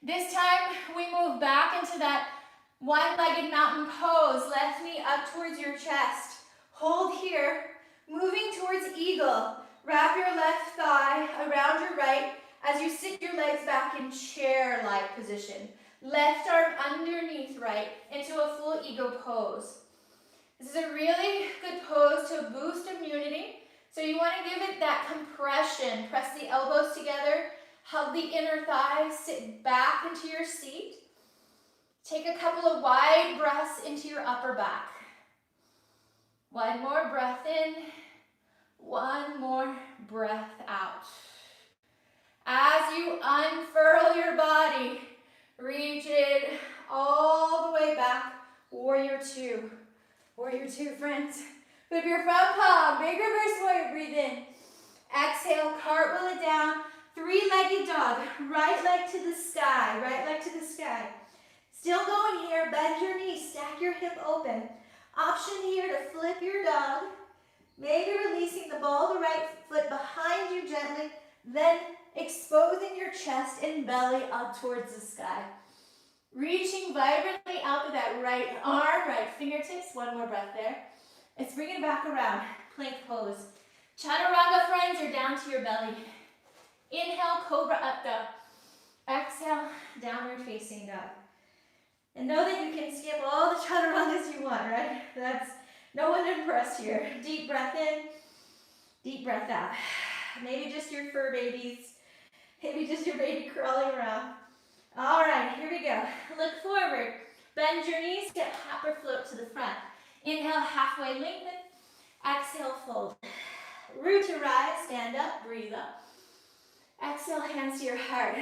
This time we move back into that one-legged mountain pose. Left knee up towards your chest. Hold here. Moving towards eagle. Wrap your left thigh around your right as you sit your legs back in chair-like position. Left arm underneath right into a full eagle pose. This is a really good pose to boost immunity. So you want to give it that compression. Press the elbows together. Hug the inner thighs. Sit back into your seat. Take a couple of wide breaths into your upper back. One more breath in. One more breath out. As you unfurl your body, reach it all the way back. Warrior 2. Warrior 2, friends. Put up your front palm. Big reverse warrior. Breathe in. Exhale. Cartwheel it down. Three-legged dog. Right leg to the sky. Right leg to the sky. Still going here. Bend your knees. Stack your hip open. Option here to flip your dog. Maybe releasing the ball of the right foot behind you gently, then exposing your chest and belly up towards the sky. Reaching vibrantly out with that right arm, right fingertips. One more breath there. Let's bring it back around. Plank pose. Chaturanga, friends, or down to your belly. Inhale, cobra up dog. Exhale, downward facing dog. And know that you can skip all the chaturangas you want, right? That's no one impressed here. Deep breath in, deep breath out. Maybe just your fur babies. Maybe just your baby crawling around. All right, here we go. Look forward. Bend your knees, get half float to the front. Inhale, halfway lengthen. Exhale, fold. Root to rise, stand up, breathe up. Exhale, hands to your heart.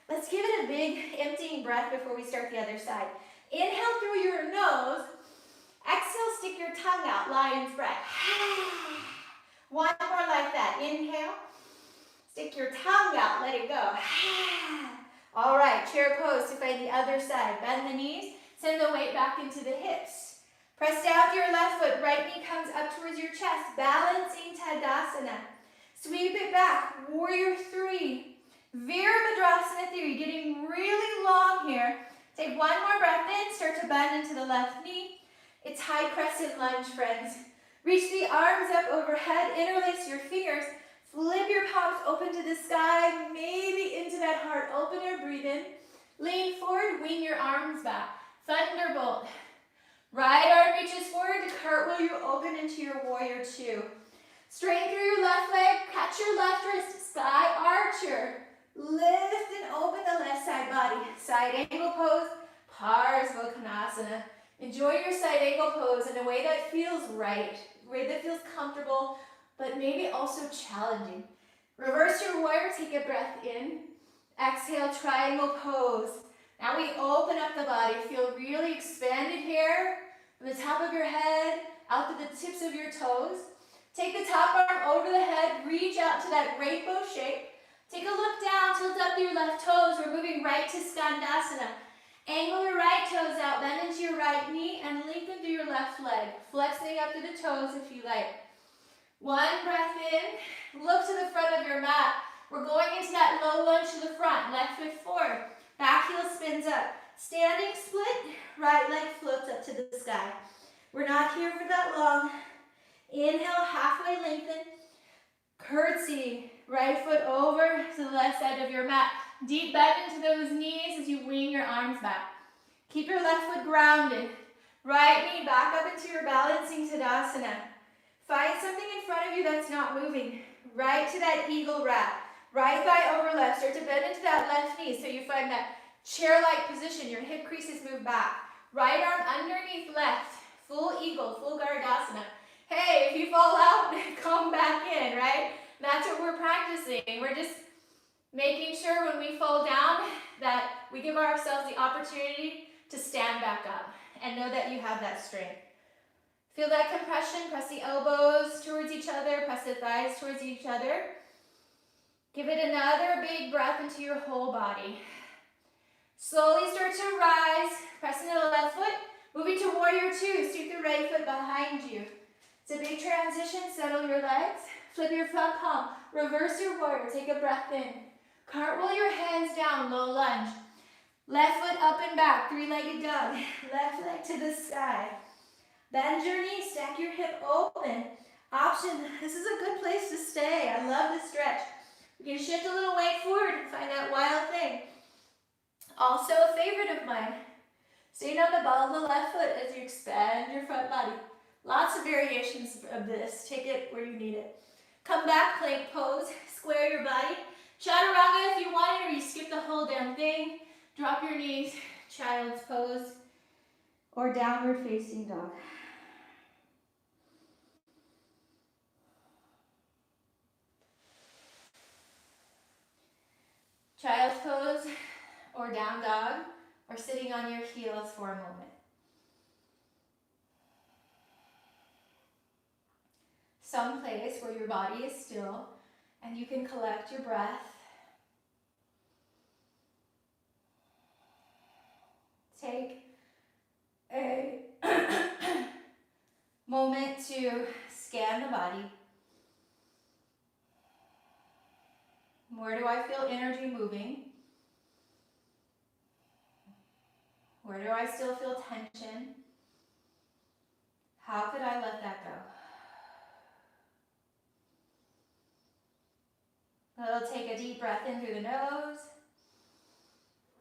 Let's give it a big emptying breath before we start the other side. Inhale through your nose. Exhale, stick your tongue out, lion's breath. One more like that. Inhale. Stick your tongue out, let it go. All right, chair pose to find the other side. Bend the knees, send the weight back into the hips. Press down to your left foot, right knee comes up towards your chest. Balancing Tadasana. Sweep it back, warrior three. Virabhadrasana theory, getting really long here. Take one more breath in, start to bend into the left knee. It's high crescent lunge, friends. Reach the arms up overhead, interlace your fingers, flip your palms open to the sky, maybe into that heart opener, breathe in. Lean forward, wing your arms back. Thunderbolt. Right arm reaches forward, to cartwheel you open into your warrior two. Straighten through your left leg, catch your left wrist, sky archer. Lift and open the left side body. Side angle pose, Parsvottanasana. Enjoy your side angle pose in a way that feels right, a way that feels comfortable, but maybe also challenging. Reverse your warrior, take a breath in. Exhale, triangle pose. Now we open up the body. Feel really expanded here from the top of your head, out to the tips of your toes. Take the top arm over the head, reach out to that rainbow shape. Take a look down, tilt up your left toes. We're moving right to Skandasana. Angle your right toes out, bend into your right knee, and lengthen through your left leg. Flexing up to the toes if you like. One breath in, look to the front of your mat. We're going into that low lunge to the front, left foot forward. Back heel spins up. Standing split, right leg floats up to the sky. We're not here for that long. Inhale, halfway lengthen. Curtsy, right foot over to the left side of your mat. Deep bend into those knees as you wing your arms back. Keep your left foot grounded. Right knee back up into your balancing Tadasana. Find something in front of you that's not moving. Right to that eagle wrap. Right thigh over left. Start to bend into that left knee so you find that chair-like position. Your hip creases move back. Right arm underneath left. Full eagle, full Gardasana. Hey, if you fall out, come back in, right? That's what we're practicing. We're just making sure when we fall down that we give ourselves the opportunity to stand back up and know that you have that strength. Feel that compression. Press the elbows towards each other. Press the thighs towards each other. Give it another big breath into your whole body. Slowly start to rise. Press into the left foot. Moving to warrior two. Sweep the right foot behind you. It's a big transition. Settle your legs. Flip your front palm. Reverse your warrior. Take a breath in. Cartwheel your hands down. Low lunge. Left foot up and back. Three-legged dog. Left leg to the sky. Bend your knees. Stack your hip open. Option. This is a good place to stay. I love this stretch. You can shift a little weight forward and find that wild thing. Also a favorite of mine. Staying on the ball of the left foot as you expand your front body. Lots of variations of this. Take it where you need it. Come back, plank pose. Square your body. Chaturanga if you want it, or you skip the whole damn thing. Drop your knees. Child's pose. Or downward facing dog. Child's pose, or down dog, or sitting on your heels for a moment. Some place where your body is still and you can collect your breath. Take a moment to Scan the body. Where do I feel energy moving? Where do I still feel tension? How could I let that go? We'll take a deep breath in through the nose.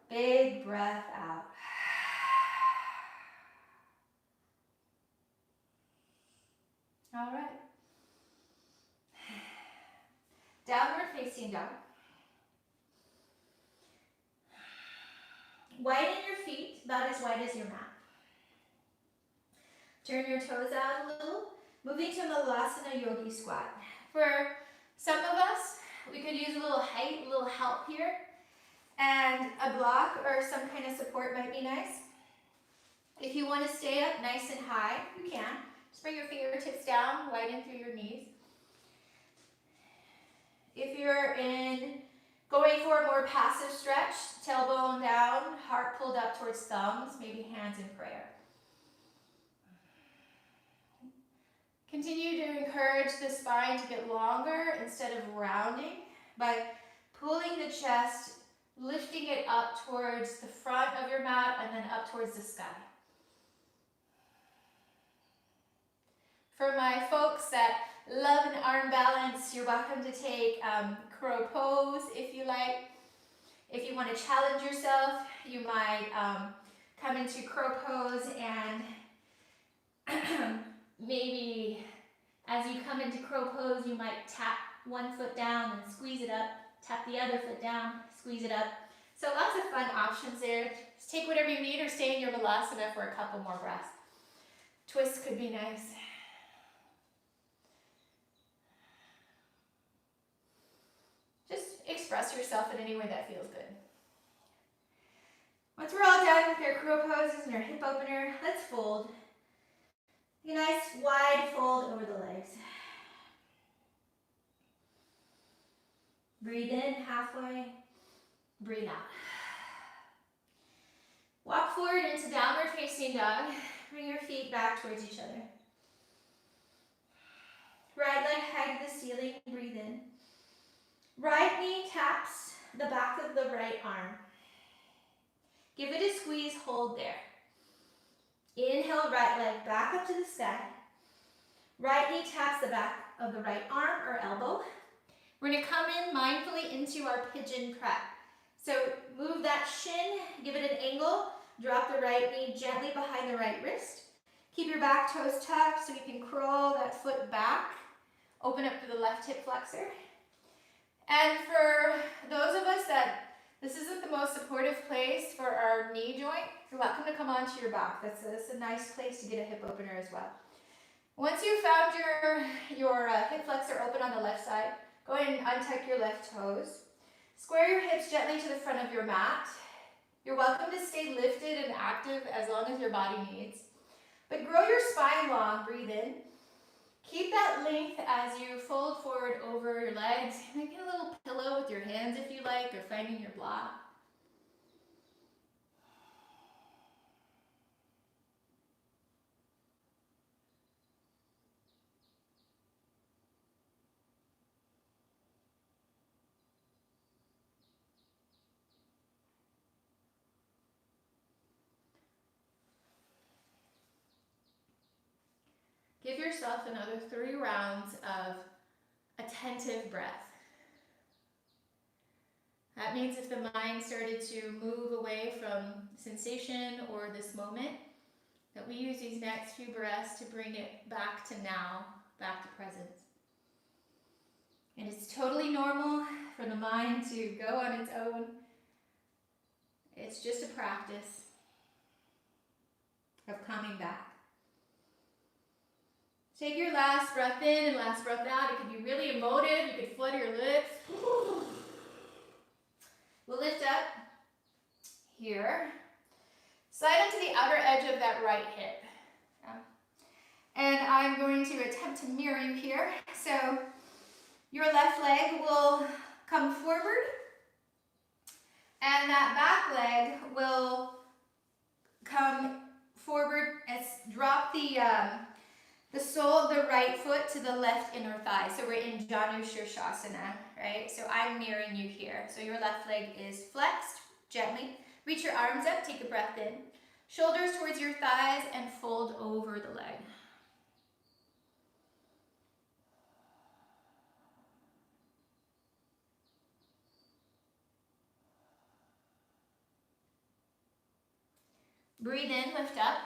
Big breath out. All right. Downward facing dog. Widen your feet about as wide as your mat. Turn your toes out a little, moving to Malasana Yogi Squat. For some of us, we could use a little height, a little help here, and a block or some kind of support might be nice. If you want to stay up nice and high, you can. Just bring your fingertips down, widen through your knees. If you're going for a more passive stretch, tailbone down, heart pulled up towards thumbs, maybe hands in prayer. Continue to encourage the spine to get longer instead of rounding by pulling the chest, lifting it up towards the front of your mat and then up towards the sky. For my folks that love an arm balance, you're welcome to take crow pose if you like. If you want to challenge yourself, you might come into crow pose and maybe as you come into crow pose, you might tap one foot down and squeeze it up, tap the other foot down, squeeze it up. So lots of fun options there. Just take whatever you need or stay in your Malasana for a couple more breaths. Twist could be nice. Just express yourself in any way that feels good. Once we're all done with our crow poses and our hip opener, let's fold. A nice wide fold over the legs. Breathe in halfway, breathe out. Walk forward into downward facing dog. Bring your feet back towards each other. Right leg high to the ceiling, breathe in. Right knee taps the back of the right arm. Give it a squeeze, hold there. Inhale, right leg back up to the sky. Right knee taps the back of the right arm or elbow. We're going to come in mindfully into our pigeon prep. So move that shin, give it an angle, drop the right knee gently behind the right wrist. Keep your back toes tucked so you can crawl that foot back. Open up to the left hip flexor. And for those of us that this isn't the most supportive place for our knee joint, you're welcome to come onto your back. That's a nice place to get a hip opener as well. Once you've found your hip flexor open on the left side, go ahead and untuck your left toes. Square your hips gently to the front of your mat. You're welcome to stay lifted and active as long as your body needs. But grow your spine long, breathe in. Keep that length as you fold forward over your legs. Make a little pillow with your hands if you like, or finding your block. Give yourself another 3 rounds of attentive breath. That means if the mind started to move away from sensation or this moment, that we use these next few breaths to bring it back to now, back to presence. And it's totally normal for the mind to go on its own. It's just a practice of coming back. Take your last breath in and last breath out. It could be really emotive. You could flutter your lips. We'll lift up here. Slide onto the outer edge of that right hip. And I'm going to attempt to mirror you here. So your left leg will come forward. And that back leg will come forward. Drop the the sole of the right foot to the left inner thigh. So we're in Janu Shirshasana, right? So I'm mirroring you here. So your left leg is flexed, gently. Reach your arms up, take a breath in. Shoulders towards your thighs and fold over the leg. Breathe in, lift up.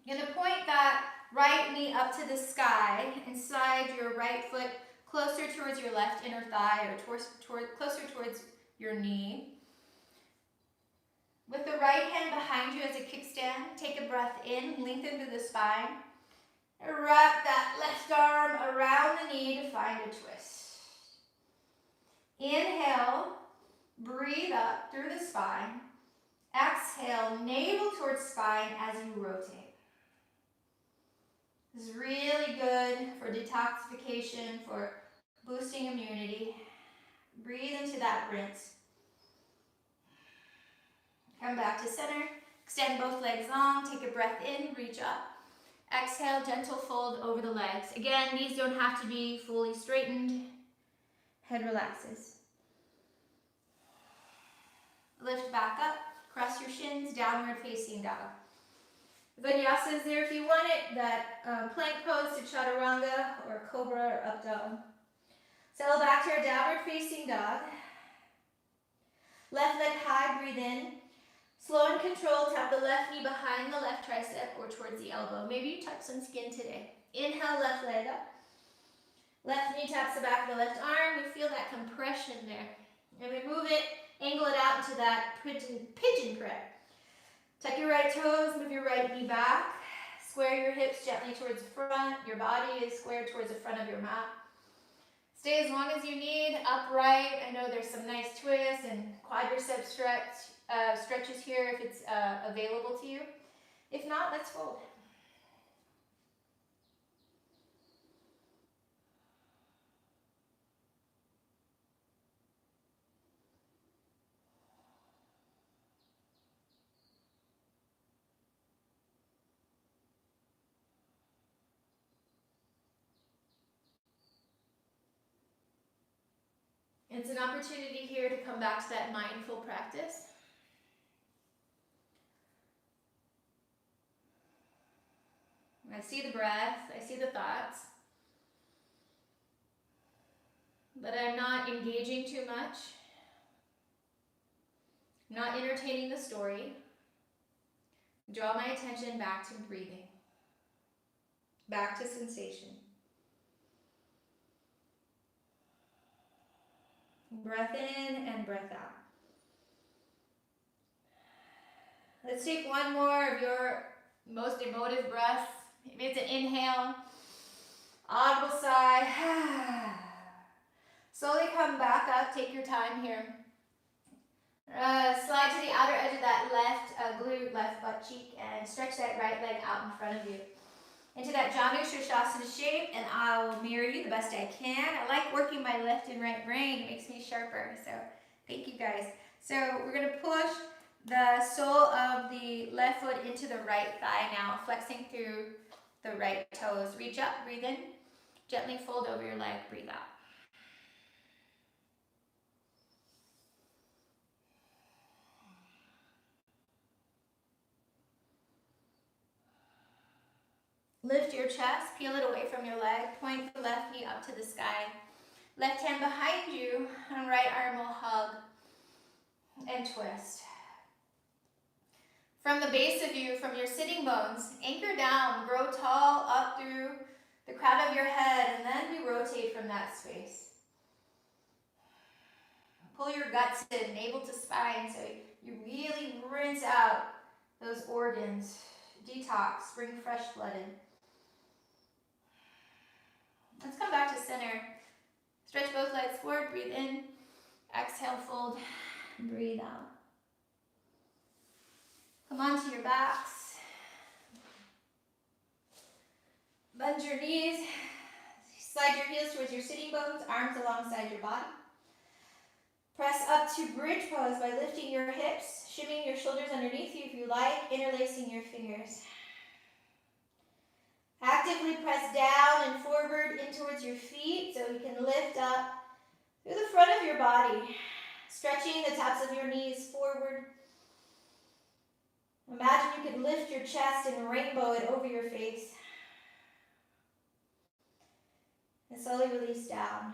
You're going to point that right knee up to the sky and slide your right foot closer towards your left inner thigh or closer towards your knee. With the right hand behind you as a kickstand, take a breath in, lengthen through the spine. Wrap that left arm around the knee to find a twist. Inhale, breathe up through the spine. Exhale, navel towards spine as you rotate. This is really good for detoxification, for boosting immunity. Breathe into that rinse. Come back to center. Extend both legs long. Take a breath in, reach up. Exhale, gentle fold over the legs. Again, knees don't have to be fully straightened. Head relaxes. Lift back up. Cross your shins, downward facing dog. Vinyasa is there if you want it. That plank pose to chaturanga or cobra or up dog. Settle back to our downward facing dog. Left leg high, breathe in. Slow and controlled, tap the left knee behind the left tricep or towards the elbow. Maybe you touch some skin today. Inhale, left leg up. Left knee taps the back of the left arm. You feel that compression there. And we move it, angle it out into that pigeon prayer. Tuck your right toes, move your right knee back. Square your hips gently towards the front. Your body is squared towards the front of your mat. Stay as long as you need, upright. I know there's some nice twists and quadricep stretches here if it's available to you. If not, let's fold. It's an opportunity here to come back to that mindful practice. I see the breath, I see the thoughts, but I'm not engaging too much. I'm not entertaining the story. Draw my attention back to breathing, back to sensation. Breath in and breath out. Let's take one more of your most emotive breaths. Maybe it's an inhale, audible sigh. Slowly come back up, take your time here. Slide to the outer edge of that left glute, left butt cheek, and stretch that right leg out in front of you. Into that Janu Shirshasana shape, and I'll mirror you the best I can. I like working my left and right brain. It makes me sharper, so thank you guys. So we're going to push the sole of the left foot into the right thigh now, flexing through the right toes. Reach up, breathe in. Gently fold over your leg, breathe out. Lift your chest, peel it away from your leg, point the left knee up to the sky. Left hand behind you, and right arm will hug and twist. From the base of you, from your sitting bones, anchor down, grow tall up through the crown of your head, and then we rotate from that space. Pull your guts in, navel to spine, so you really rinse out those organs. Detox, bring fresh blood in. Let's come back to center. Stretch both legs forward, breathe in. Exhale, fold, breathe out. Come onto your backs. Bend your knees. Slide your heels towards your sitting bones, arms alongside your body. Press up to bridge pose by lifting your hips, shimmying your shoulders underneath you if you like, interlacing your fingers. Actively press down and forward in towards your feet so you can lift up through the front of your body, stretching the tops of your knees forward. Imagine you could lift your chest and rainbow it over your face. And slowly release down.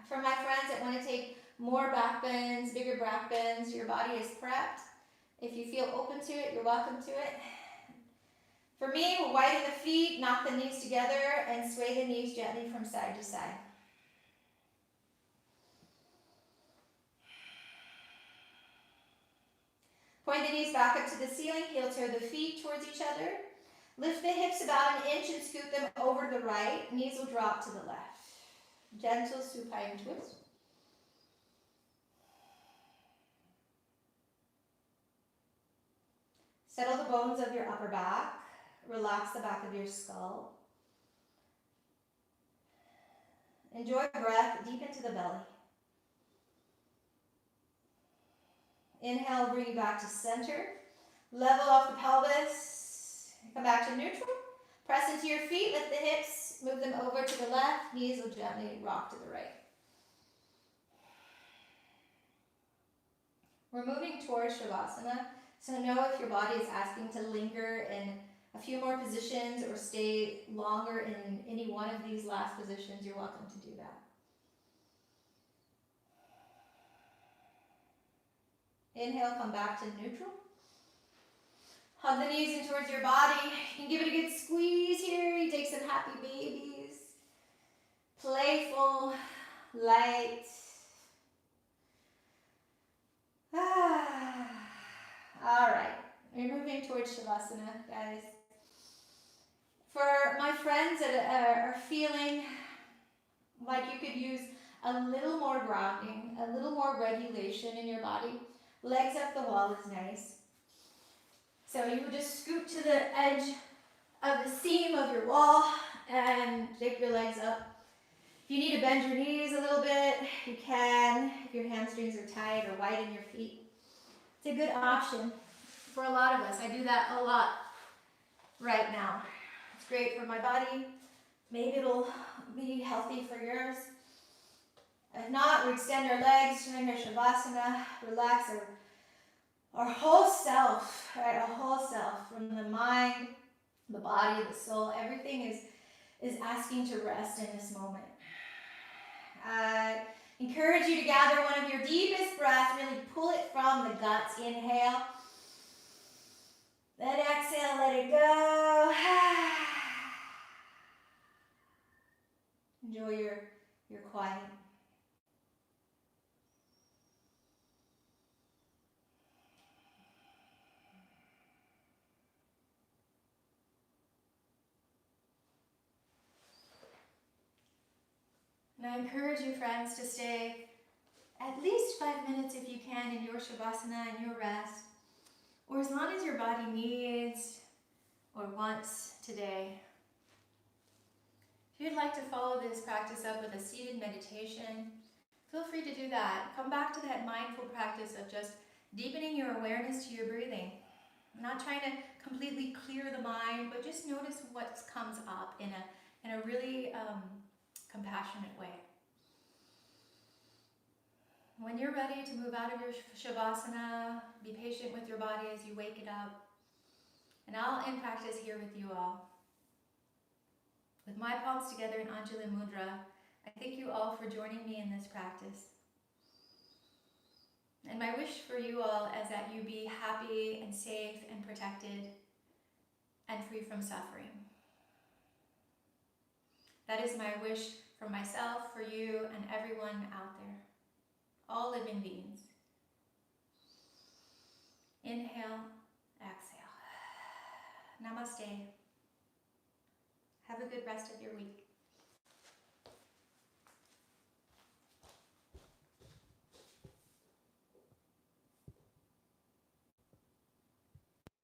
For my friends that want to take more back bends, bigger back bends, your body is prepped. If you feel open to it, you're welcome to it. For me, we'll widen the feet, knock the knees together, and sway the knees gently from side to side. Point the knees back up to the ceiling, heel toe the feet towards each other. Lift the hips about an inch and scoot them over to the right. Knees will drop to the left. Gentle supine twist. Settle the bones of your upper back. Relax the back of your skull. Enjoy breath deep into the belly. Inhale, bring you back to center. Level off the pelvis. Come back to neutral. Press into your feet, lift the hips, move them over to the left. Knees will gently rock to the right. We're moving towards Shavasana, so know if your body is asking to linger in a few more positions or stay longer in any one of these last positions, you're welcome to do that. Inhale, come back to neutral. Hug the knees in towards your body. You can give it a good squeeze here. You take some happy babies. Playful, light. All right, we're moving towards Shavasana, guys. For my friends that are feeling like you could use a little more grounding, a little more regulation in your body, legs up the wall is nice. So you would just scoot to the edge of the seam of your wall and take your legs up. If you need to bend your knees a little bit, you can. If your hamstrings are tight, or widen your feet. It's a good option for a lot of us. I do that a lot right now. It's great for my body. Maybe it'll be healthy for yours. If not, we extend our legs during our Shavasana, relax our whole self, right? Our whole self, from the mind, the body, the soul, everything is asking to rest in this moment. I encourage you to gather one of your deepest breaths, really pull it from the guts. Inhale. Then exhale, let it go. Enjoy your quiet. And I encourage you, friends, to stay at least 5 minutes if you can in your Shavasana and your rest, or as long as your body needs or wants today. If you'd like to follow this practice up with a seated meditation, feel free to do that. Come back to that mindful practice of just deepening your awareness to your breathing. I'm not trying to completely clear the mind, but just notice what comes up in a really compassionate way. When you're ready to move out of your Shavasana, be patient with your body as you wake it up. And I'll end practice here with you all. With my palms together in Anjali Mudra, I thank you all for joining me in this practice. And my wish for you all is that you be happy and safe and protected and free from suffering. That is my wish for myself, for you, and everyone out there. All living beings. Inhale, exhale. Namaste. Have a good rest of your week.